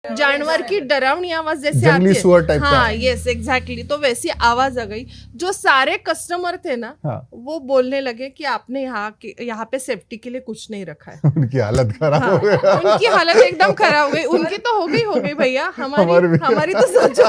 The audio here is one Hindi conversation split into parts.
जानवर की डरावनी आवाज जैसे जंगली आती है, सुअर टाइप का। हाँ यस एग्जैक्टली, तो वैसी आवाज आ गई। जो सारे कस्टमर थे ना, हाँ। वो बोलने लगे कि आपने यहाँ पे सेफ्टी के लिए कुछ नहीं रखा है। उनकी हालत खराब हाँ, हो गई। उनकी हालत एकदम खराब हो गई। उनकी तो हो गई भैया, हमारी भी। हमारी तो सोचो।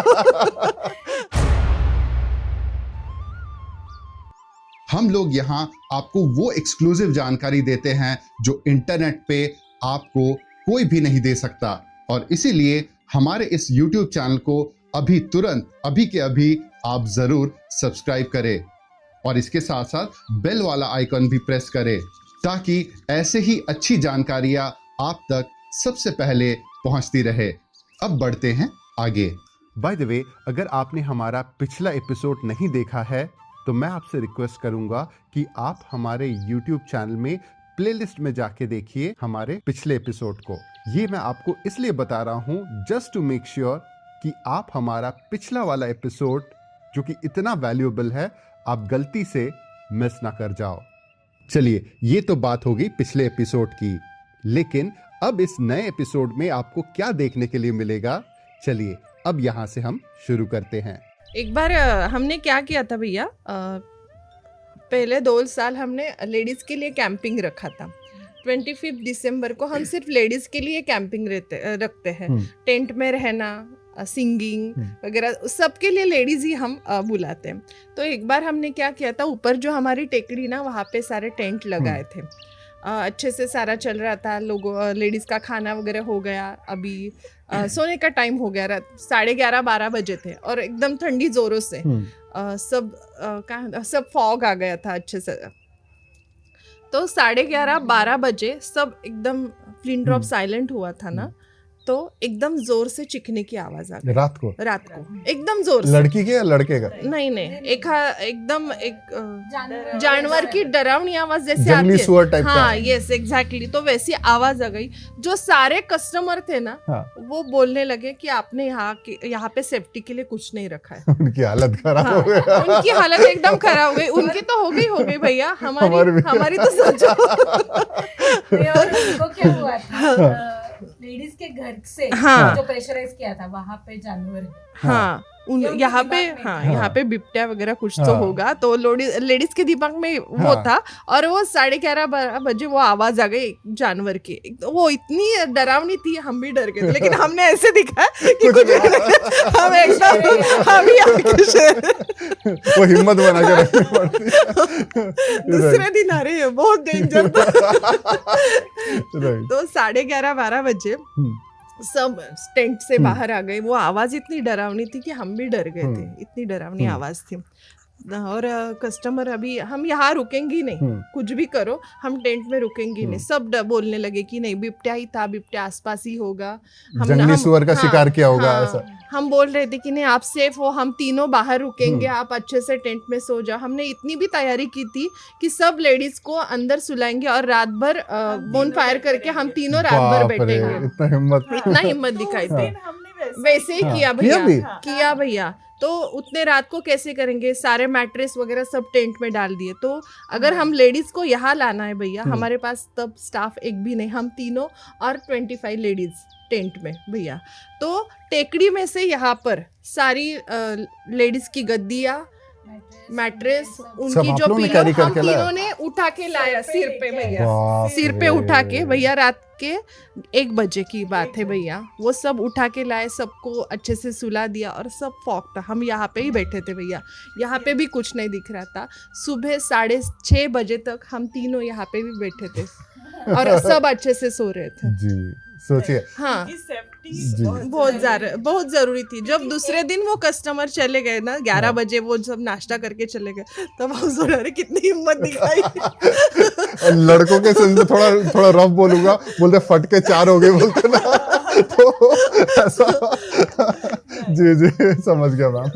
हम लोग यहाँ आपको वो एक्सक्लूसिव जानकारी देते हैं जो इंटरनेट पे आपको कोई भी नहीं दे सकता, और इसीलिए हमारे इस YouTube चैनल को अभी तुरंत अभी के अभी आप जरूर सब्सक्राइब करें, और इसके साथ साथ बेल वाला आइकन भी प्रेस करें ताकि ऐसे ही अच्छी जानकारियां आप तक सबसे पहले पहुंचती रहे। अब बढ़ते हैं आगे। बाय द वे, अगर आपने हमारा पिछला एपिसोड नहीं देखा है तो मैं आपसे रिक्वेस्ट करूंगा कि आप हमारे YouTube चैनल में प्लेलिस्ट में जाके देखिए हमारे पिछले एपिसोड को। ये मैं आपको इसलिए बता रहा हूँ जस्ट टू मेक श्योर कि आप हमारा पिछला वाला एपिसोड जो कि इतना वैल्यूएबल है, आप गलती से मिस ना कर जाओ। चलिए, ये तो बात हो गई पिछले एपिसोड की, लेकिन अब इस नए एपिसोड में आपको क्या देखने के लिए मिलेगा, चलिए अब यहाँ से हम शुरू करते हैं। एक बार हमने क्या किया था भैया, पहले 2 साल हमने लेडीज के लिए कैंपिंग रखा था। 25 दिसंबर को हम सिर्फ लेडीज के लिए कैंपिंग रखते हैं। टेंट में रहना, सिंगिंग वगैरह सबके लिए लेडीज ही हम बुलाते हैं। तो एक बार हमने क्या किया था, ऊपर जो हमारी टेकड़ी ना, वहाँ पे सारे टेंट लगाए थे। अच्छे से सारा चल रहा था। लोगों लेडीज़ का खाना वगैरह हो गया। अभी सोने का टाइम हो गया, रात 11:30-12 बजे थे, और एकदम ठंडी जोरों से सब फॉग आ गया था अच्छे से। तो 11:30-12 बजे सब एकदम पिन ड्रॉप साइलेंट हुआ था ना, तो एकदम जोर से चीखने की आवाज आ गई। रात को एकदम जोर से। लड़की के या लड़के का? नहीं, एकदम जानवर की डरावनी आवाज जैसे जंगली आती है, सुअर टाइप का। हाँ यस एग्जैक्टली, तो वैसी आवाज आ गई। जो सारे कस्टमर थे ना, वो बोलने लगे कि आपने यहाँ पे सेफ्टी के लिए कुछ नहीं रखा है। उनकी हालत खराब हाँ, हो गई। उनकी हालत एकदम खराब हो गई। उनकी तो हो गई भैया, हमारी तो सोचो। और उनको क्या हुआ था, लेडीज के घर से हाँ, जो प्रेशराइज किया था वहाँ पे जानवर, हाँ यहाँ पे बिपट्या वगैरह कुछ तो होगा, तो लेडीज के दिमाग में वो था। और वो 11:30-12 बजे वो आवाज आ गई जानवर की। वो इतनी डरावनी थी, हम भी डर गए थे, लेकिन हमने ऐसे दिखा कि कुछ हम एकदम वो हिम्मत बना के रखनी पड़ती। दूसरे दिन आ रहे हैं, बहुत डेंजर था। तो 11:30-12 बजे सब टेंट से बाहर आ गए। वो आवाज इतनी डरावनी थी कि हम भी डर गए थे, इतनी डरावनी आवाज थी। और कस्टमर, अभी हम यहाँ रुकेंगे नहीं, कुछ भी करो हम टेंट में रुकेंगे नहीं। सब बोलने लगे कि नहीं, बिपट्या ही था, बिपट्या आसपास ही होगा, जंगली सुअर का शिकार किया होगा ऐसा। हम बोल रहे थे कि नहीं आप सेफ हो, हम तीनों बाहर रुकेंगे, आप अच्छे से टेंट में सो जाओ। हमने इतनी भी तैयारी की थी कि सब लेडीज को अंदर सुलाएंगे और रात भर बोन फायर करके हम तीनों रात भर बैठेंगे। इतना हिम्मत दिखाई थी। वैसे ही किया भैया। तो उतने रात को कैसे करेंगे, सारे मैट्रेस वगैरह सब टेंट में डाल दिए। तो अगर हम लेडीज को यहाँ लाना है भैया, हमारे पास तब स्टाफ एक भी नहीं, हम तीनों और 25 लेडीज टेंट में भैया। तो टेकड़ी में से यहाँ पर सारी लेडीज की गद्दियाँ, मैट्रेस, उनकी जो पिलो हम तीनों ने उठा के लाया सिर पे भैया, सिर पे उठा के भैया। रात के 1 बजे की बात है भैया, वो सब उठा के लाए, सबको अच्छे से सुला दिया, और सब फॉग था। हम यहाँ पे ही बैठे थे भैया, यहाँ पे भी कुछ नहीं दिख रहा था। सुबह 6:30 बजे तक हम तीनों यहाँ पे भी बैठे थे, और सब अच्छे से सो रहे थे जी। सोचिए, हाँ बहुत जरूरी थी। जब दूसरे दिन वो कस्टमर चले गए ना 11 बजे, वो जब नाश्ता करके चले गए, तब हम सोच रहे कितनी हिम्मत दिखाई। लड़कों के सेंस में थोड़ा रफ बोलूंगा, बोलते फटके 4 हो गए बोलते ना, तो ऐसा। जी समझ गया मैम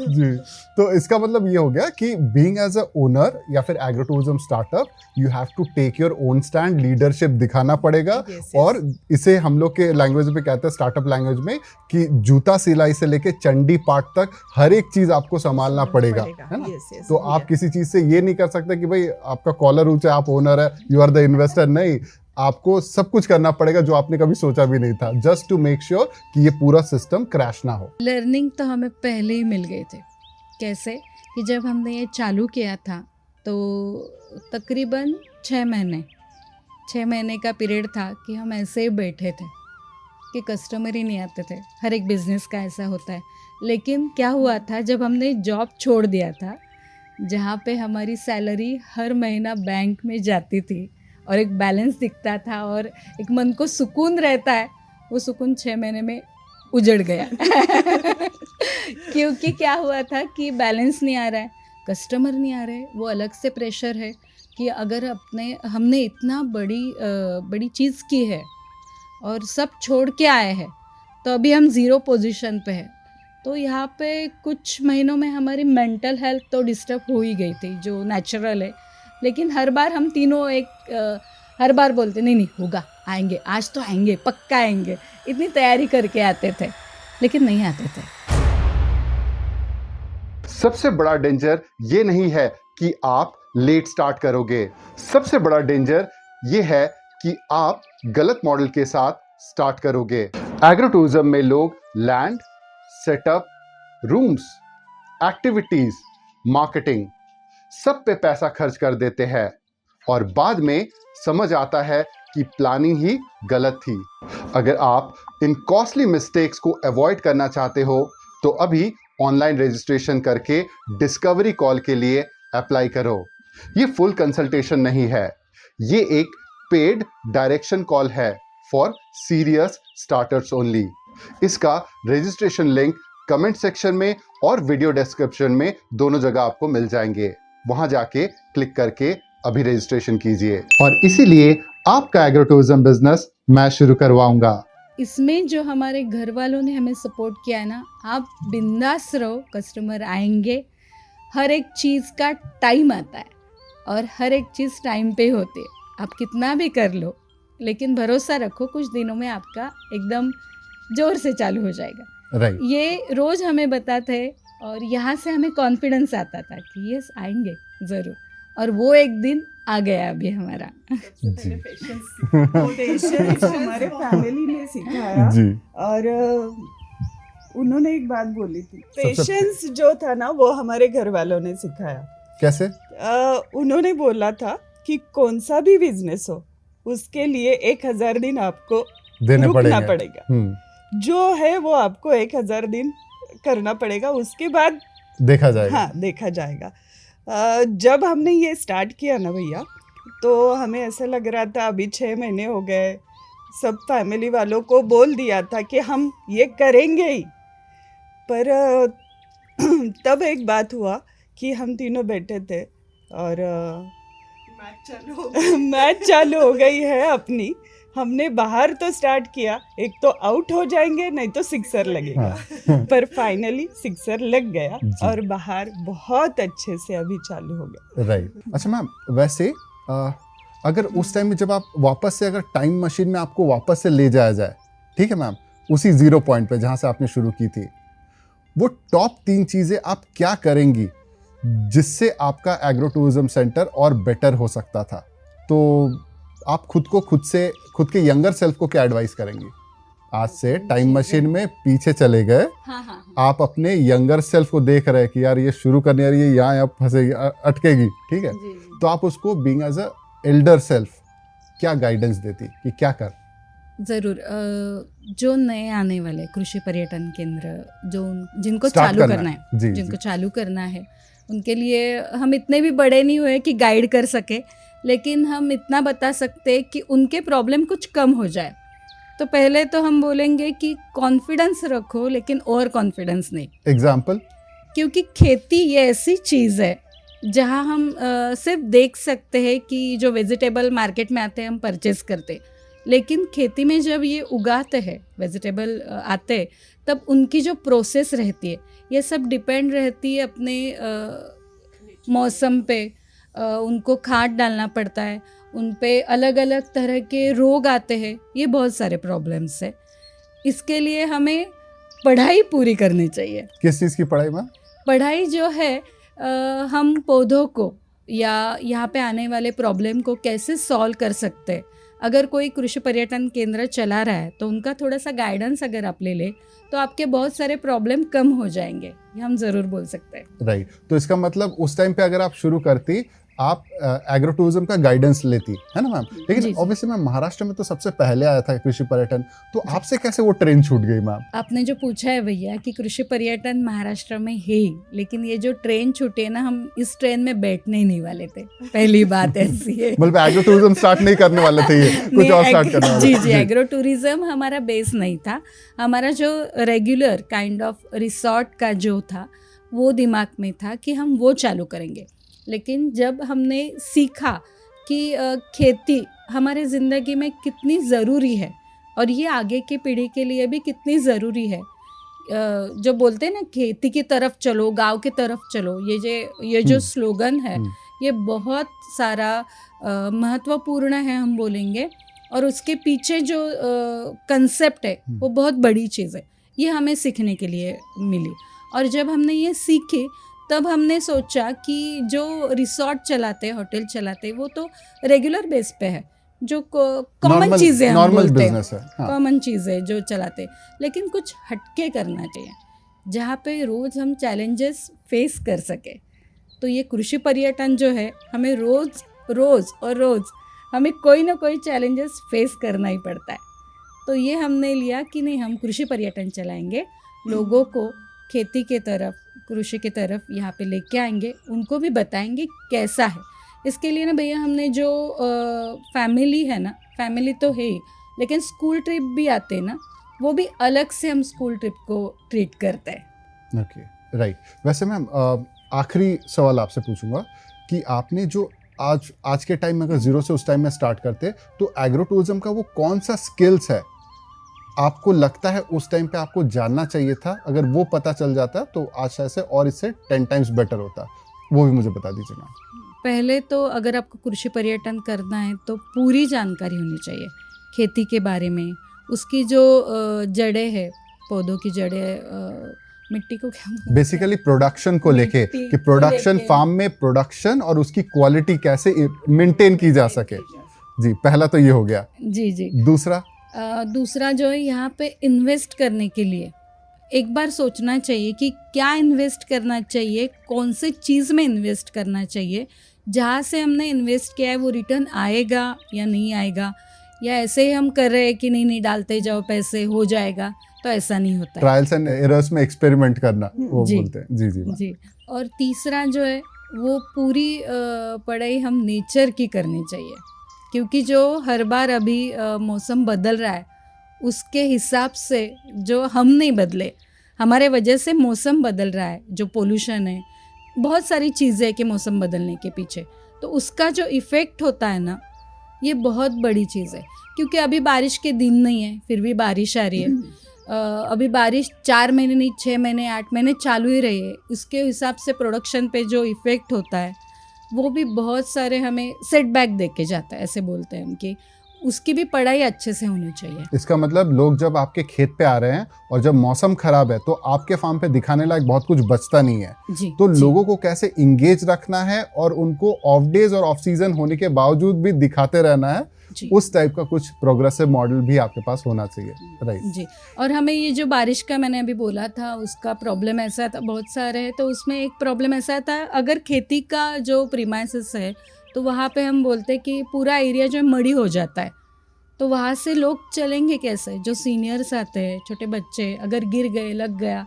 जी। तो इसका मतलब ये हो गया कि बीइंग एज अ ओनर या फिर agro tourism startup, you have to take your own stand, leadership दिखाना पड़ेगा। और इसे हम लोग के लैंग्वेज में कहते हैं, स्टार्टअप लैंग्वेज में, कि जूता सिलाई से लेके चंडी पाठ तक हर एक चीज आपको संभालना पड़ेगा, है ना। तो आप किसी चीज से ये नहीं कर सकते कि भाई आपका कॉलर ऊंचा है, आप ओनर है, यू आर द इन्वेस्टर। नहीं, आपको सब कुछ करना पड़ेगा जो आपने कभी सोचा भी नहीं था, जस्ट टू मेक श्योर कि ये पूरा सिस्टम क्रैश ना हो। लर्निंग तो हमें पहले ही मिल गए थे। कैसे कि जब हमने ये चालू किया था तो तकरीबन 6 महीने का पीरियड था कि हम ऐसे ही बैठे थे कि कस्टमर ही नहीं आते थे। हर एक बिज़नेस का ऐसा होता है। लेकिन क्या हुआ था, जब हमने जॉब छोड़ दिया था, जहाँ पे हमारी सैलरी हर महीना बैंक में जाती थी और एक बैलेंस दिखता था और एक मन को सुकून रहता है, वो सुकून 6 महीने में उजड़ गया। क्योंकि क्या हुआ था कि बैलेंस नहीं आ रहा है, कस्टमर नहीं आ रहे, वो अलग से प्रेशर है कि अगर हमने इतना बड़ी चीज़ की है और सब छोड़ के आए हैं, तो अभी हम ज़ीरो पोजीशन पे है। तो यहाँ पे कुछ महीनों में हमारी मेंटल हेल्थ तो डिस्टर्ब हो ही गई थी, जो नेचुरल है। लेकिन हर बार हम तीनों हर बार बोलते नहीं होगा, आएंगे, आज तो आएंगे, पक्का आएंगे, इतनी तैयारी करके आते थे, लेकिन नहीं आते थे। सबसे बड़ा डेंजर ये नहीं है कि आप लेट स्टार्ट करोगे, सबसे बड़ा डेंजर ये है कि आप गलत मॉडल के साथ स्टार्ट करोगे। एग्रो टूरिज्म में लोग land, setup, rooms, activities, marketing सब पे पैसा खर्च कर देते हैं और बाद में समझ आता है कि प्लानिंग ही गलत थी। अगर आप इन कॉस्टली मिस्टेक्स को अवॉइड करना चाहते हो तो अभी ऑनलाइन रजिस्ट्रेशन करके डिस्कवरी कॉल के लिए अप्लाई करो। ये फुल कंसल्टेशन नहीं है, ये एक पेड डायरेक्शन कॉल है फॉर सीरियस स्टार्टर्स ओनली। इसका रजिस्ट्रेशन लिंक कमेंट सेक्शन में और वीडियो डिस्क्रिप्शन में दोनों जगह आपको मिल जाएंगे, वहां जाके क्लिक करके अभी रजिस्ट्रेशन कीजिए। और इसीलिए आपका एग्रो टूरिज्म बिजनेस मैं शुरू करवाऊंगा। इसमें जो हमारे घर वालों ने हमें सपोर्ट किया है ना, आप बिंदास रहो, कस्टमर आएंगे। हर एक चीज़ का टाइम आता है और हर एक चीज़ टाइम पे होती है। आप कितना भी कर लो, लेकिन भरोसा रखो, कुछ दिनों में आपका एकदम जोर से चालू हो जाएगा। राइट। ये रोज़ हमें बताते और यहाँ से हमें कॉन्फिडेंस आता था कि यस आएंगे ज़रूर, और वो एक दिन आ गया अभी हमारा। पेशेंस हमारे फैमिली ने सिखाया जी। और उन्होंने एक बात बोली थी, पेशेंस जो था ना वो हमारे घर वालों ने सिखाया। कैसे? उन्होंने बोला था कि कौन सा भी बिजनेस हो उसके लिए 1000 दिन आपको देने रुकना पड़ेगा। पड़ेगा। जो है वो आपको 1000 दिन करना पड़ेगा, उसके बाद देखा जाएगा। हाँ, देखा जाएगा। जब हमने ये स्टार्ट किया ना भैया, तो हमें ऐसा लग रहा था अभी 6 महीने हो गए, सब फैमिली वालों को बोल दिया था कि हम ये करेंगे ही। पर तब एक बात हुआ कि हम तीनों बैठे थे और मैच चालू हो गई है अपनी। हमने बाहर तो स्टार्ट किया, एक तो आउट हो जाएंगे नहीं तो सिक्सर लगेगा। पर फाइनली सिक्सर लग गया और बाहर बहुत अच्छे से अभी चालू हो गया। राइट। अच्छा मैम, वैसे अगर उस टाइम में जब आप वापस से, अगर टाइम मशीन में आपको वापस से ले जाया जाए, ठीक है मैम, उसी 0 पॉइंट पे जहाँ से आपने शुरू की थी, वो टॉप 3 चीज़ें आप क्या करेंगी जिससे आपका एग्रो टूरिज्म सेंटर और बेटर हो सकता था? तो आप खुद के यंगर सेल्फ को क्या एडवाइस करेंगी? आज से टाइम मशीन में पीछे चले गए, हाँ। आप अपने यंगर सेल्फ को देख रहे हैं कि यार ये शुरू करने यार ये यहाँ फंसेगी, अटकेगी, ठीक है? तो आप उसको being as a elder self क्या गाइडेंस देती कि क्या कर? ज़रूर। जो नए आने वाले कृषि पर्यटन केंद्र जिनको Start चालू करना है, जी, जिनको चालू करना है, उनके लिए हम इतने भी बड़े नहीं हुए कि गाइड कर सके, लेकिन हम इतना बता सकते कि उनके प्रॉब्लम कुछ कम हो जाए। तो पहले तो हम बोलेंगे कि कॉन्फिडेंस रखो, लेकिन ओवर कॉन्फिडेंस नहीं। एग्जाम्पल? क्योंकि खेती ये ऐसी चीज़ है जहाँ हम सिर्फ देख सकते हैं कि जो वेजिटेबल मार्केट में आते हैं हम परचेस करते, लेकिन खेती में जब ये उगाते हैं वेजिटेबल आते, तब उनकी जो प्रोसेस रहती है ये सब डिपेंड रहती है अपने मौसम पे। उनको खाद डालना पड़ता है, उन पे अलग अलग तरह के रोग आते हैं, ये बहुत सारे प्रॉब्लम्स है। इसके लिए हमें पढ़ाई पूरी करनी चाहिए। किस चीज़ की पढ़ाई में? पढ़ाई जो है हम पौधों को या यहाँ पे आने वाले प्रॉब्लम को कैसे सॉल्व कर सकते हैं, अगर कोई कृषि पर्यटन केंद्र चला रहा है तो उनका थोड़ा सा गाइडेंस अगर आप ले ले तो आपके बहुत सारे प्रॉब्लम कम हो जाएंगे, ये हम ज़रूर बोल सकते हैं। राइट, तो इसका मतलब उस टाइम पे अगर आप शुरू करती, आप एग्रो टूरिज्म का गाइडेंस लेती, है ना मैम? जी, लेकिन जी। ऑब्वियसली मैम महाराष्ट्र में तो सबसे पहले आया था कृषि पर्यटन, तो आपसे कैसे वो ट्रेन छूट गई मैम? आपने जो पूछा है भैया कि कृषि पर्यटन महाराष्ट्र में है ही, लेकिन ये जो ट्रेन छूटी है ना, हम इस ट्रेन में बैठने ही नहीं वाले थे, पहली बात ऐसी है। मतलब एग्रो टूरिज्म स्टार्ट नहीं करने वाले थे, ये कुछ नहीं, और स्टार्ट करने वाले जी थे। जी, एग्रो टूरिज्म हमारा बेस नहीं था। हमारा जो रेगुलर काइंड ऑफ रिसॉर्ट का जो था वो दिमाग में था कि हम वो चालू करेंगे। लेकिन जब हमने सीखा कि खेती हमारे ज़िंदगी में कितनी ज़रूरी है और ये आगे की पीढ़ी के लिए भी कितनी ज़रूरी है, जो बोलते हैं ना खेती की तरफ चलो, गांव की तरफ चलो, ये जो स्लोगन है ये बहुत सारा महत्वपूर्ण है हम बोलेंगे, और उसके पीछे जो कंसेप्ट है वो बहुत बड़ी चीज़ है, ये हमें सीखने के लिए मिली। और जब हमने ये सीखी तब हमने सोचा कि जो रिसॉर्ट चलाते, होटल चलाते, वो तो रेगुलर बेस पे है, जो कॉमन चीज़ें हम नॉर्मल बोलते हैं, बिजनेस है, हाँ। कॉमन चीज़ें जो चलाते, लेकिन कुछ हटके करना चाहिए जहाँ पे रोज़ हम चैलेंजेस फेस कर सके। तो ये कृषि पर्यटन जो है, हमें रोज़ हमें कोई ना कोई चैलेंजेस फेस करना ही पड़ता है। तो ये हमने लिया कि नहीं, हम कृषि पर्यटन चलाएंगे, लोगों को खेती के तरफ, कृषि की तरफ यहाँ पे लेके आएंगे, उनको भी बताएंगे कैसा है। इसके लिए ना भैया हमने जो फैमिली है ना, फैमिली तो है ही, लेकिन स्कूल ट्रिप भी आते हैं ना, वो भी अलग से हम स्कूल ट्रिप को ट्रीट करते हैं। Okay, right. वैसे मैम आखिरी सवाल आपसे पूछूंगा कि आपने जो आज के टाइम में अगर जीरो से उस टाइम में स्टार्ट करते, तो एग्रो टूरिज्म का वो कौन सा स्किल्स है आपको लगता है उस टाइम पे आपको जानना चाहिए था, अगर वो पता चल जाता तो आज शायद से और इससे 10 टाइम्स बेटर होता, वो भी मुझे बता दीजिए मैम। पहले तो अगर आपको कृषि पर्यटन करना है तो पूरी जानकारी होनी चाहिए खेती के बारे में, उसकी जो जड़ें है, पौधों की जड़ें, मिट्टी को क्या बेसिकली प्रोडक्शन को लेके, मिट्टी कि को प्रोडक्शन लेके। फार्म में प्रोडक्शन और उसकी क्वालिटी कैसे मेंटेन की जा सके। जी, पहला तो ये हो गया। जी जी। दूसरा जो है, यहाँ पे इन्वेस्ट करने के लिए एक बार सोचना चाहिए कि क्या इन्वेस्ट करना चाहिए, कौन से चीज़ में इन्वेस्ट करना चाहिए, जहाँ से हमने इन्वेस्ट किया है वो रिटर्न आएगा या नहीं आएगा, या ऐसे ही हम कर रहे हैं कि नहीं डालते जाओ पैसे हो जाएगा, तो ऐसा नहीं होता है। ट्रायल्स एंड एरर्स में एक्सपेरिमेंट करना, वो जी। बोलते हैं। जी जी मैम। जी। और तीसरा जो है वो पूरी पढ़ाई हम नेचर की करनी चाहिए, क्योंकि जो हर बार अभी मौसम बदल रहा है उसके हिसाब से जो हम नहीं बदले, हमारे वजह से मौसम बदल रहा है, जो पोल्यूशन है, बहुत सारी चीज़ें कि मौसम बदलने के पीछे, तो उसका जो इफ़ेक्ट होता है ना, ये बहुत बड़ी चीज़ है। क्योंकि अभी बारिश के दिन नहीं है, फिर भी बारिश आ रही है। अभी बारिश 4 महीने नहीं, 6 महीने 8 महीने चालू ही रही है, उसके हिसाब से प्रोडक्शन पे जो इफ़ेक्ट होता है वो भी बहुत सारे हमें सेटबैक दे के जाता है, ऐसे बोलते हैं हम कि उसकी भी पढ़ाई अच्छे से होनी चाहिए। इसका मतलब लोग जब आपके खेत पे आ रहे हैं और जब मौसम खराब है तो आपके फार्म पे दिखाने लायक बहुत कुछ बचता नहीं है, जी। तो जी। लोगों को कैसे इंगेज रखना है और उनको ऑफ डेज और ऑफ सीजन होने के बावजूद भी दिखाते रहना है, जी। उस टाइप का कुछ प्रोग्रेसिव मॉडल भी आपके पास होना चाहिए। राइट जी। और हमें ये जो बारिश का मैंने अभी बोला था, उसका प्रॉब्लम ऐसा था, बहुत सारे है, तो उसमें एक प्रॉब्लम ऐसा था, अगर खेती का जो प्रीमाइसेस है तो वहाँ पे हम बोलते हैं कि पूरा एरिया जो है मड़ी हो जाता है, तो वहाँ से लोग चलेंगे कैसे, जो सीनियर्स आते हैं, छोटे बच्चे, अगर गिर गए, लग गया,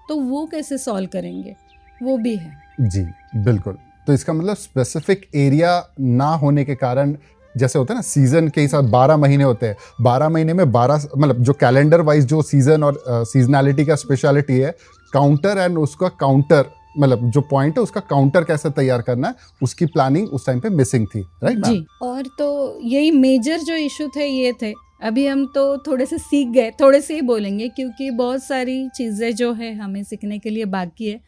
तो वो कैसे सॉल्व करेंगे, वो भी है। जी बिल्कुल। तो इसका मतलब स्पेसिफिक एरिया ना होने के कारण, जैसे होता है ना सीजन के हिसाब 12 महीने होते हैं, 12 महीने में 12, मतलब जो कैलेंडर वाइज जो सीजन और सीजनैलिटी का स्पेशलिटी है, काउंटर एंड उसका काउंटर, मतलब जो पॉइंट है उसका काउंटर कैसे तैयार करना है, उसकी प्लानिंग उस टाइम पे मिसिंग थी। राइट जी। और तो यही मेजर जो इशू थे ये थे। अभी हम तो थोड़े से सीख गए, थोड़े से ही बोलेंगे, क्योंकि बहुत सारी चीज़ें जो है हमें सीखने के लिए बाकी है,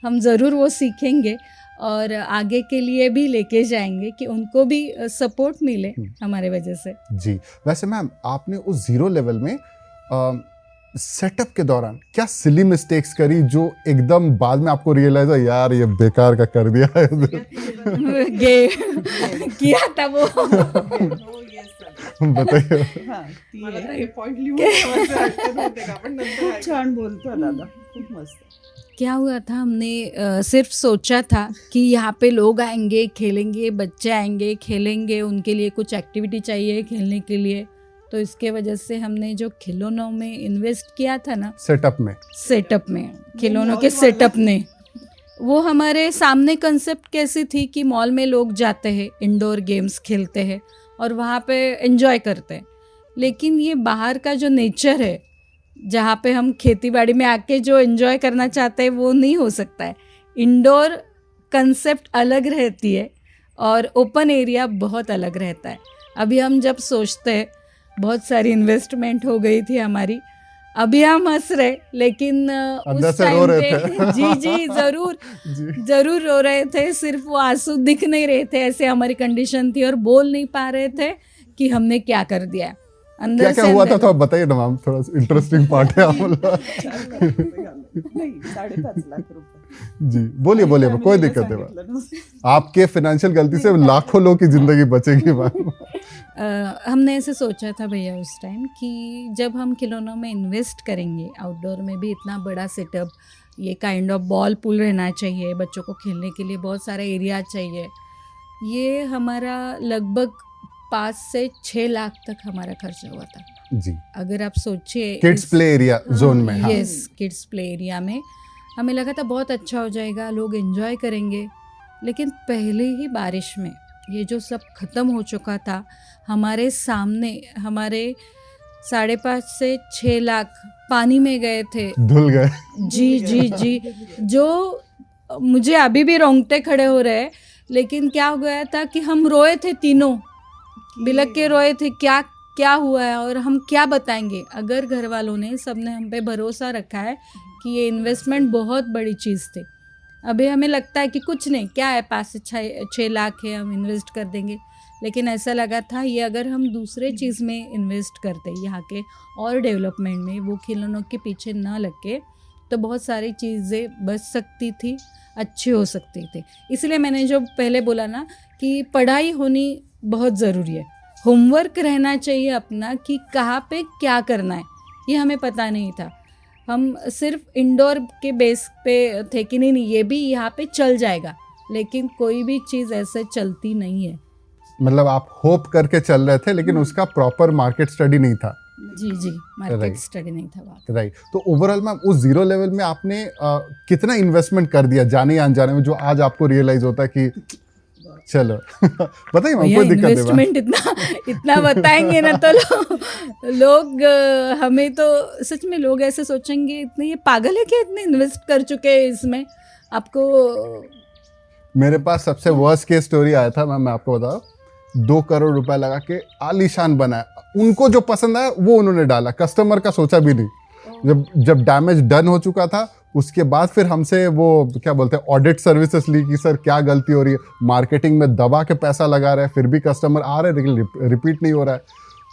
हम ज़रूर वो सीखेंगे और आगे के लिए भी लेके जाएंगे कि उनको भी सपोर्ट मिले हमारे वजह से। जी। वैसे मैम आपने उस जीरो लेवल में सेटअप के दौरान क्या सिली मिस्टेक्स करी जो एकदम बाद में आपको रियलाइज हो, यार ये बेकार का कर दिया है? किया था वो। बताइए. हा ती मला तर आहे. हे पॉइंट लिहून ठेवायचं वाटतं नव्हते का, पण नंतर खूप ऐकलं. छान बोलतो दादा, खूप मस्त. क्या हुआ था, हमने सिर्फ सोचा था कि यहाँ पे लोग आएंगे खेलेंगे, बच्चे आएंगे खेलेंगे, उनके लिए कुछ एक्टिविटी चाहिए खेलने के लिए, तो इसके वजह से हमने जो खिलौनों में इन्वेस्ट किया था ना, सेटअप में. सेटअप में, खिलौनों के मॉल वाला- सेटअप ने, वो हमारे सामने कंसेप्ट कैसी थी कि मॉल में लोग जाते हैं, इंडोर गेम्स खेलते हैं और वहाँ पे एंजॉय करते हैं, लेकिन ये बाहर का जो नेचर है जहाँ पे हम खेती बाड़ी में आके जो एंजॉय करना चाहते हैं वो नहीं हो सकता है. इंडोर कंसेप्ट अलग रहती है और ओपन एरिया बहुत अलग रहता है. अभी हम जब सोचते हैं, बहुत सारी इन्वेस्टमेंट हो गई थी हमारी, अभी हम हंस रहे, लेकिन अंदर उस से रो टाइम रहे पे थे. जी जी ज़रूर जी. ज़रूर रो रहे थे. सिर्फ वो आंसू दिख नहीं रहे थे, ऐसे हमारी कंडीशन थी, और बोल नहीं पा रहे थे कि हमने क्या कर दिया है. अंदर क्या क्या से हुआ था अंदर- तो आप बताइए ना मैम, थोड़ा इंटरेस्टिंग पार्ट है आप बोला. 4.5 लाख रुपये. जी बोलिए बोलिए, कोई दिक्कत नहीं मैम. आपके फाइनेंशियल गलती से लाखों लोग की जिंदगी बचेगी मैम. हमने ऐसे सोचा था भैया उस टाइम कि जब हम खिलौनों में इन्वेस्ट करेंगे, आउटडोर में भी इतना बड़ा सेटअप, ये काइंड ऑफ बॉल पूल रहना चाहिए, बच्चों को खेलने के लिए बहुत सारा एरिया चाहिए, ये हमारा लगभग 5 से 6 लाख तक हमारा खर्चा हुआ था. जी. अगर आप सोचिए किड्स प्ले एरिया जोन में. हाँ. यस, किड्स प्ले एरिया में हमें लगा था बहुत अच्छा हो जाएगा, लोग एंजॉय करेंगे, लेकिन पहले ही बारिश में ये जो सब ख़त्म हो चुका था, हमारे सामने हमारे 5.5 से 6 लाख पानी में गए थे. धुल गए. जी जी जी, जो मुझे अभी भी रोंगटे खड़े हो रहे हैं. लेकिन क्या हो गया था कि हम रोए थे, तीनों बिलक के रोए थे, क्या क्या हुआ है और हम क्या बताएंगे. अगर घर वालों ने, सबने हम पे भरोसा रखा है कि ये इन्वेस्टमेंट बहुत बड़ी चीज़ थी. अभी हमें लगता है कि कुछ नहीं, क्या है, 5 से 6 लाख है, हम इन्वेस्ट कर देंगे, लेकिन ऐसा लगा था ये अगर हम दूसरे चीज़ में इन्वेस्ट करते यहाँ के और डेवलपमेंट में, वो खिलौनों के पीछे ना लग के, तो बहुत सारी चीज़ें बच सकती थी, अच्छी हो सकती थी. इसलिए मैंने जो पहले बोला ना कि पढ़ाई होनी बहुत ज़रूरी है, होमवर्क रहना चाहिए अपना कि कहाँ पे क्या करना है, ये हमें पता नहीं था. हम सिर्फ इंडोर के बेस पे थे कि नहीं ये भी यहाँ पे चल जाएगा, लेकिन कोई भी चीज़ ऐसे चलती नहीं है. मतलब आप होप करके चल रहे थे, लेकिन उसका प्रॉपर मार्केट स्टडी नहीं था. जी जी, मार्केट Right. स्टडी नहीं था बात. राइट. तो ओवरऑल मैम उस जीरो लेवल में आपने कितना इन्वेस्टमेंट कर दिया जाने या अनजाने में, जो आज आपको रियलाइज होता है कि चलो बताइए मैम, भैया कोई दिक्कत नहीं मैम. इन्वेस्टमेंट इतना बताएंगे ना तो लोग हमें तो सच में लोग ऐसे सोचेंगे, इतने ये पागल है क्या, इतने इन्वेस्ट कर चुके हैं इसमें. आपको मेरे पास सबसे वर्स्ट केस स्टोरी आया था मैम, मैं आपको बताऊं. 2 करोड़ रुपए लगा के आलीशान बनाया, उनको जो पसंद आया वो उन्होंने डाला, कस्टमर का सोचा भी नहीं. जब डैमेज डन हो चुका था, उसके बाद फिर हमसे वो क्या बोलते हैं ऑडिट सर्विसेज ली कि सर क्या गलती हो रही है, मार्केटिंग में दबा के पैसा लगा रहे हैं, फिर भी कस्टमर आ रहे हैं लेकिन रिपीट नहीं हो रहा है.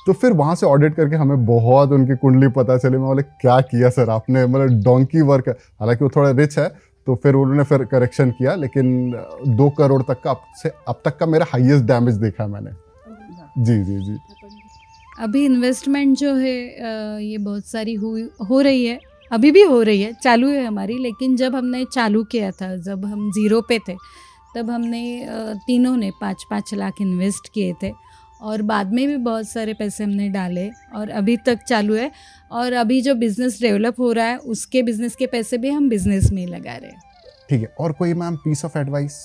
तो फिर वहाँ से ऑडिट करके हमें बहुत उनकी कुंडली पता चली. मैं बोले क्या किया सर आपने, मतलब डोंकी वर्क है. हालांकि वो थोड़ा रिच है, तो फिर उन्होंने फिर करेक्शन किया, लेकिन 2 करोड़ तक का अब तक का मेरा हाईएस्ट डैमेज देखा मैंने. जी जी जी. अभी इन्वेस्टमेंट जो है ये बहुत सारी हो रही है, अभी भी हो रही है, चालू है हमारी. लेकिन जब हमने चालू किया था, जब हम ज़ीरो पे थे, तब हमने तीनों ने 5-5 लाख इन्वेस्ट किए थे, और बाद में भी बहुत सारे पैसे हमने डाले और अभी तक चालू है. और अभी जो बिज़नेस डेवलप हो रहा है, उसके बिज़नेस के पैसे भी हम बिज़नेस में ही लगा रहे हैं. ठीक है. और कोई मैम पीस ऑफ एडवाइस,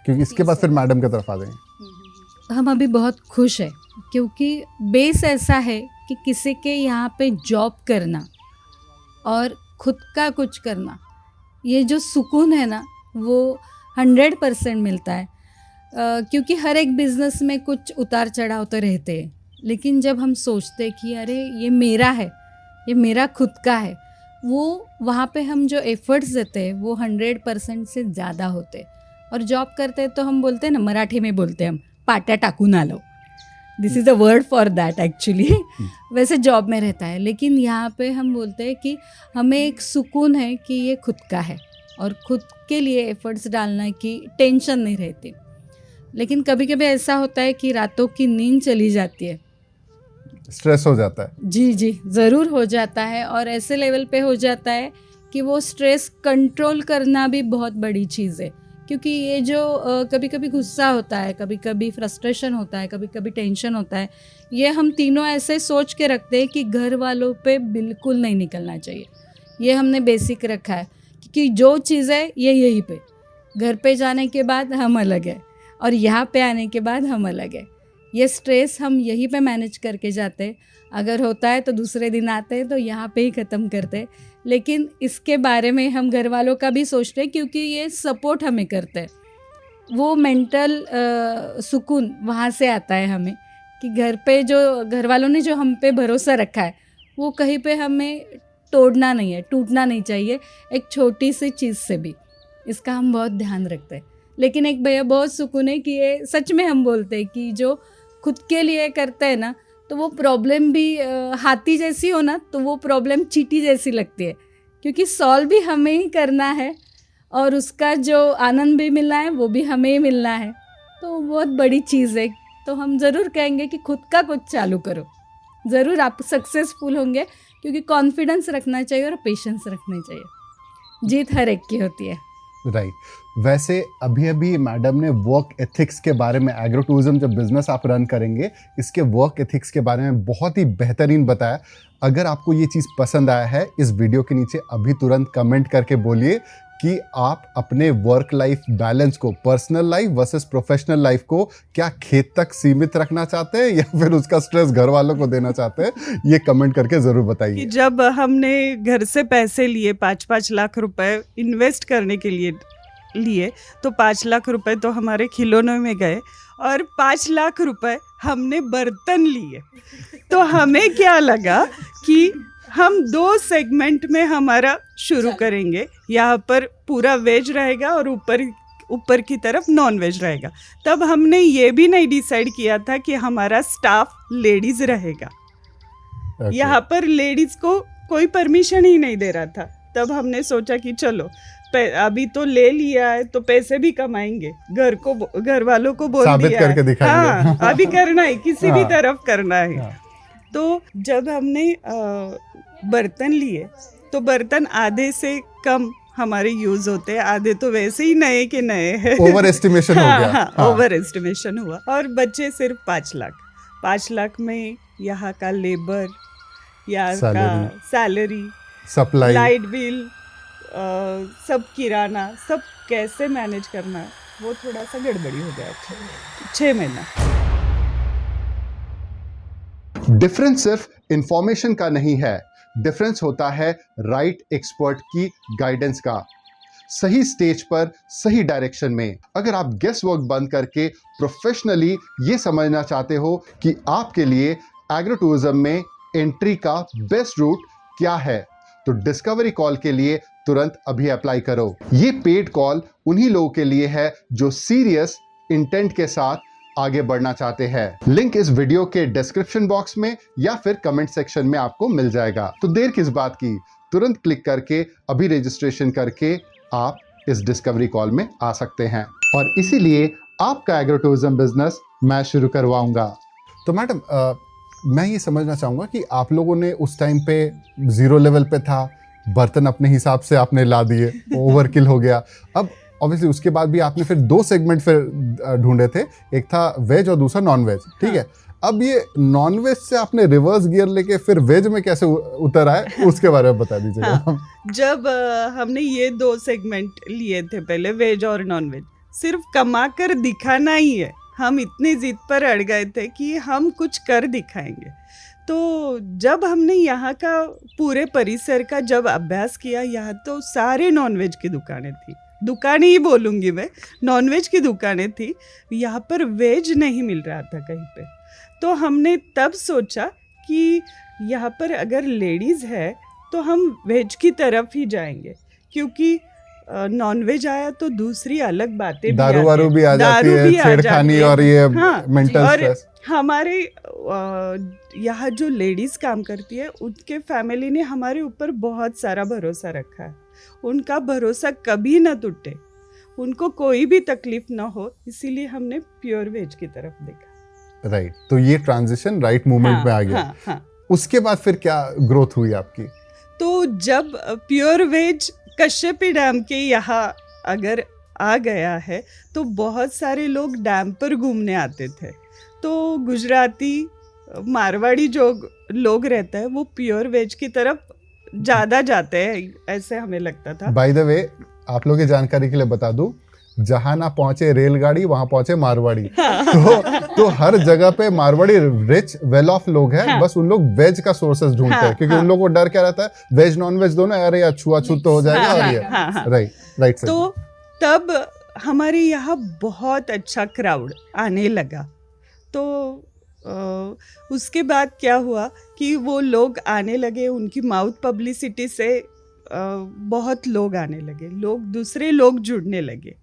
क्योंकि इसके बाद फिर मैडम की तरफ आ जाएंगे. हम अभी बहुत खुश हैं, क्योंकि बेस ऐसा है कि किसी के यहाँ पे जॉब करना और खुद का कुछ करना, ये जो सुकून है ना, वो 100% मिलता है. क्योंकि हर एक बिज़नेस में कुछ उतार चढ़ाव तो रहते हैं, लेकिन जब हम सोचते कि अरे ये मेरा है, ये मेरा खुद का है, वो वहाँ पे हम जो एफ़र्ट्स देते हैं वो 100% से ज़्यादा होते. और जॉब करते तो हम बोलते हैं ना, मराठी में बोलते हैं हम, पाट्या टाकून आलो, this is a word for that actually. वैसे जॉब में रहता है, लेकिन यहाँ पे हम बोलते हैं कि हमें एक सुकून है कि ये खुद का है और खुद के लिए एफ़र्ट्स डालना की टेंशन नहीं रहती. लेकिन कभी कभी ऐसा होता है कि रातों की नींद चली जाती है स्ट्रेस हो जाता है। जी जी, ज़रूर हो जाता है, और ऐसे लेवल पे हो जाता है कि वो स्ट्रेस कंट्रोल करना भी बहुत बड़ी चीज़ है। क्योंकि ये जो कभी कभी गुस्सा होता है, कभी कभी फ्रस्ट्रेशन होता है, कभी कभी टेंशन होता है, ये हम तीनों ऐसे सोच के रखते हैं कि घर वालों पे बिल्कुल नहीं निकलना चाहिए। ये हमने बेसिक रखा है कि जो चीज़ है ये यहीं पे, घर पे जाने के बाद हम अलग है और यहाँ पे आने के बाद हम अलग है। ये स्ट्रेस हम यहीं पे मैनेज करके जाते हैं। अगर होता है तो दूसरे दिन आते हैं तो यहाँ पे ही ख़त्म करते हैं। लेकिन इसके बारे में हम घर वालों का भी सोचते हैं, क्योंकि ये सपोर्ट हमें करते हैं। वो मेंटल सुकून वहाँ से आता है हमें, कि घर पे जो घर वालों ने जो हम पे भरोसा रखा है वो कहीं पे हमें तोड़ना नहीं है, टूटना नहीं चाहिए एक छोटी सी चीज़ से भी। इसका हम बहुत ध्यान रखते हैं। लेकिन एक भैया बहुत सुकून है कि ये सच में हम बोलते हैं कि जो खुद के लिए करते हैं ना, तो वो प्रॉब्लम भी हाथी जैसी हो ना, तो वो प्रॉब्लम चींटी जैसी लगती है, क्योंकि सॉल्व भी हमें ही करना है और उसका जो आनंद भी मिलना है वो भी हमें ही मिलना है। तो बहुत बड़ी चीज़ है। तो हम ज़रूर कहेंगे कि खुद का कुछ चालू करो, ज़रूर आप सक्सेसफुल होंगे, क्योंकि कॉन्फिडेंस रखना चाहिए और पेशेंस रखना चाहिए। जीत हर एक की होती है। राइट। वैसे अभी अभी मैडम ने वर्क एथिक्स के बारे में, एग्रो टूरिज्म जब बिजनेस आप रन करेंगे इसके वर्क एथिक्स के बारे में बहुत ही बेहतरीन बताया। अगर आपको ये चीज़ पसंद आया है, इस वीडियो के नीचे अभी तुरंत कमेंट करके बोलिए कि आप अपने वर्क लाइफ बैलेंस को, personal life versus professional life को क्या खेत तक सीमित रखना चाहते हैं या फिर उसका स्ट्रेस घर वालों को देना चाहते हैं। ये कमेंट करके ज़रूर कि बताइए। जब हमने घर से पैसे लिए 5-5 लाख रुपए इन्वेस्ट करने के लिए तो 5 लाख रुपए तो हमारे खिलौनों में गए और 5 लाख रुपए हमने बर्तन लिए। तो हमें क्या लगा कि हम 2 सेगमेंट में हमारा शुरू करेंगे। यहाँ पर पूरा वेज रहेगा और ऊपर की तरफ नॉन वेज रहेगा। तब हमने ये भी नहीं डिसाइड किया था कि हमारा स्टाफ लेडीज रहेगा। Okay. यहाँ पर लेडीज को कोई परमिशन ही नहीं दे रहा था। तब हमने सोचा कि चलो अभी तो ले लिया है तो पैसे भी कमाएंगे, घर वालों को बोल साबित दिया करके है। दिखाएंगे। हाँ, अभी करना है, किसी भी हाँ। तरफ करना है। हाँ। तो जब हमने बर्तन लिए तो बर्तन आधे से कम हमारे यूज होते हैं, आधे तो वैसे ही नए के नए हैं। ओवर एस्टिमेशन हो गया। हाँ, ओवर एस्टिमेशन हुआ और बचे सिर्फ 5 लाख। 5 लाख में यहाँ का लेबर, यहाँ का सैलरी, सप्लाई, लाइट बिल, सब किराना, सब कैसे मैनेज करना है, वो थोड़ा सा गड़बड़ी हो गया था 6 महीना। डिफरेंस सिर्फ इंफॉर्मेशन का नहीं है, डिफरेंस होता है राइट एक्सपर्ट की गाइडेंस का, सही स्टेज पर सही डायरेक्शन में। अगर आप गेस वर्क बंद करके प्रोफेशनली ये समझना चाहते हो कि आपके लिए एग्रो टूरिज्म में एंट्री का बेस्ट रूट क्या है, तो डिस्कवरी कॉल के लिए तुरंत अभी अप्लाई करो। ये पेड कॉल उन्हीं लोगों के लिए है जो सीरियस इंटेंट के साथ आगे बढ़ना चाहते हैं। लिंक इस वीडियो के डिस्क्रिप्शन बॉक्स में या फिर कमेंट सेक्शन में आपको मिल जाएगा। तो देर किस बात की, तुरंत क्लिक करके अभी रजिस्ट्रेशन करके आप इस डिस्कवरी कॉल में आ सकते हैं और इसीलिए आपका एग्रो टूरिज्म बिजनेस मैं शुरू करवाऊंगा। तो मैडम मैं ये समझना चाहूँगा कि आप लोगों ने उस टाइम पे 0 लेवल पे था, बर्तन अपने हिसाब से आपने ला दिए, ओवरकिल हो गया। अब ऑब्वियसली उसके बाद भी आपने फिर 2 सेगमेंट फिर ढूंढे थे, एक था वेज और दूसरा नॉन वेज, ठीक है। अब ये नॉन वेज से आपने रिवर्स गियर लेके फिर वेज में कैसे उतर आए, उसके बारे में बता दीजिएगा। हाँ, जब हमने ये 2 सेगमेंट लिए थे पहले, वेज और नॉन वेज, सिर्फ कमा कर दिखाना ही है। हम इतनी जिद पर अड़ गए थे कि हम कुछ कर दिखाएंगे। तो जब हमने यहाँ का पूरे परिसर का जब अभ्यास किया, यहाँ तो सारे नॉनवेज की दुकानें थी, दुकानें ही बोलूँगी मैं, नॉनवेज की दुकानें थी। यहाँ पर वेज नहीं मिल रहा था कहीं पे। तो हमने तब सोचा कि यहाँ पर अगर लेडीज़ है तो हम वेज की तरफ ही जाएंगे, क्योंकि नॉनवेज आया तो दूसरी अलग बातें भी दारू वारू भी आ जाती है, छेड़खानी और ये मेंटल स्ट्रेस। हमारे यहाँ जो लेडीज़ काम करती है उनके फैमिली ने हमारे ऊपर बहुत सारा भरोसा रखा है। उनका भरोसा कभी ना टूटे, उनको कोई भी तकलीफ ना हो, इसीलिए हमने प्योर वेज की तरफ देखा। राइट, तो ये ट्रांजिशन राइट मूवमेंट में आ गया। हाँ, हाँ। उसके बाद फिर क्या ग्रोथ हुई आपकी? तो जब प्योर वेज कश्यपी डैम के यहाँ अगर आ गया है तो बहुत सारे लोग डैम पर घूमने आते थे। तो गुजराती मारवाड़ी जो लोग रहते हैं वो प्योर वेज की तरफ ज़्यादा जाते हैं, ऐसे हमें लगता था। बाय द वे, आप लोगों की जानकारी के लिए बता दूं, जहां ना पहुंचे रेलगाड़ी वहां पहुंचे मारवाड़ी। तो हर जगह पे मारवाड़ी रिच वेल ऑफ लोग हैं। बस उन लोग वेज का सोर्सेज ढूंढते हैं, क्योंकि उन लोगों को डर क्या रहता है, वेज नॉन वेज दोनों, अरे यार छुआछूत तो हो जाएगा। और ये राइट सर। तो तब हमारे यहाँ बहुत अच्छा क्राउड आने लगा। तो उसके बाद क्या हुआ कि वो लोग आने लगे, उनकी माउथ पब्लिसिटी से बहुत लोग आने लगे, दूसरे लोग जुड़ने लगे,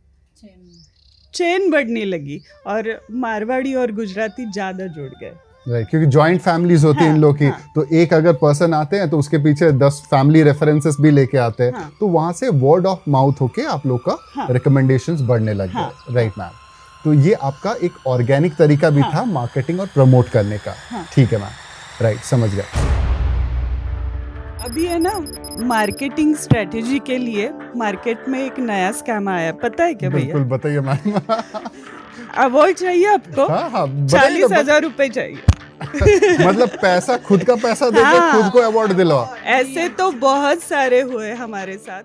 चेन बढ़ने लगी और मारवाड़ी और गुजराती ज़्यादा जुड़ गए। राइट, क्योंकि जॉइंट फैमिलीज होती हैं इन लोग की। तो एक अगर पर्सन आते हैं तो उसके पीछे 10 फैमिली रेफरेंसेस भी लेके आते हैं। तो वहां से वर्ड ऑफ माउथ होके आप लोग का रिकमेंडेशंस बढ़ने लग गए। राइट मैम, तो ये आपका एक ऑर्गेनिक तरीका भी था मार्केटिंग और प्रमोट करने का। ठीक है मैम, राइट, समझ गया। अभी है ना, मार्केटिंग स्ट्रेटेजी के लिए मार्केट में एक नया स्कैम आया, पता है क्या भैया? बिल्कुल बताइए मैम। अवॉइड चाहिए आपको? हाँ, 40,000 रुपए चाहिए। मतलब पैसा, खुद का पैसा देके खुद को अवार्ड दिलवा। ऐसे तो बहुत सारे हुए हमारे साथ।